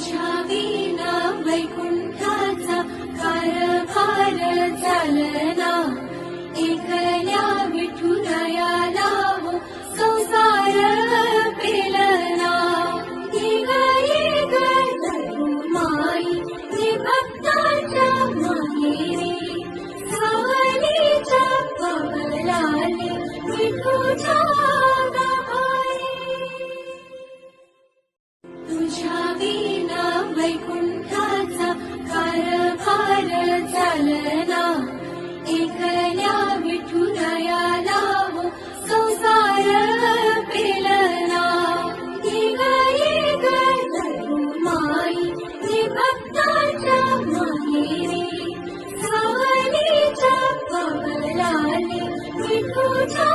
तुझ्या विना वैकुंठाचा कारभार चालना, एकल्या विठुरायाला हो संसार पेलना. येग माई हे भक्ताच्या माहेरी, सावलीच्या कमलाने विठूच्या तुझ्या विना वैकुंठाचा कारभार चालना, एकल्या विठुरायाला हो संसार पेलना. येग माई हे भक्ताच्या माहेरी, सावलीच्या कमलाने विठूच्या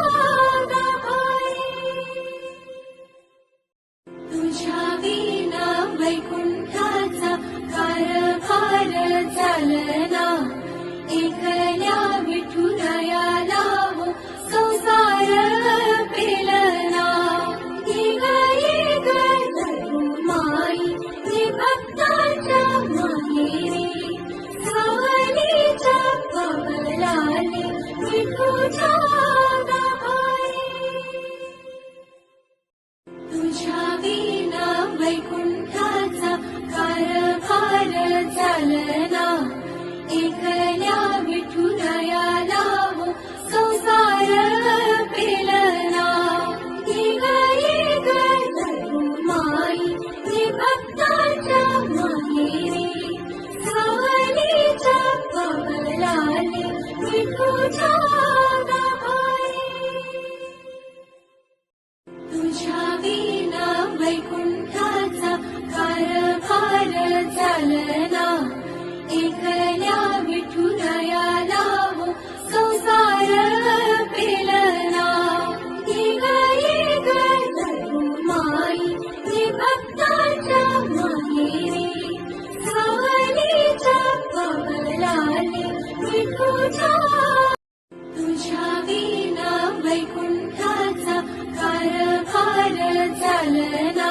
तुझ्या विना वैकुंठाचा कारभार चालना, एकल्या विठुरायाला हो संसार पेलना. येग माई हे भक्ताच्या माहेरी, सावलीच्या कमलाने विठूच्या तुझ्या विना वैकुंठाचा कारभार चालना, एकल्या विठुरायाला हो संसार पेलना. येग माई हे भक्ताच्या माहेरी, सावलीच्या कमलाने विठूच्या तुझ्या विना वैकुंठाचा कारभार चालना, एकल्या विठुरायाला हो संसार पेलना. येग माई हे भक्ताच्या माहेरी, सावलीच्या कमलाने विठूच्या तुझ्या विना वैकुंठाचा कारभार चालना,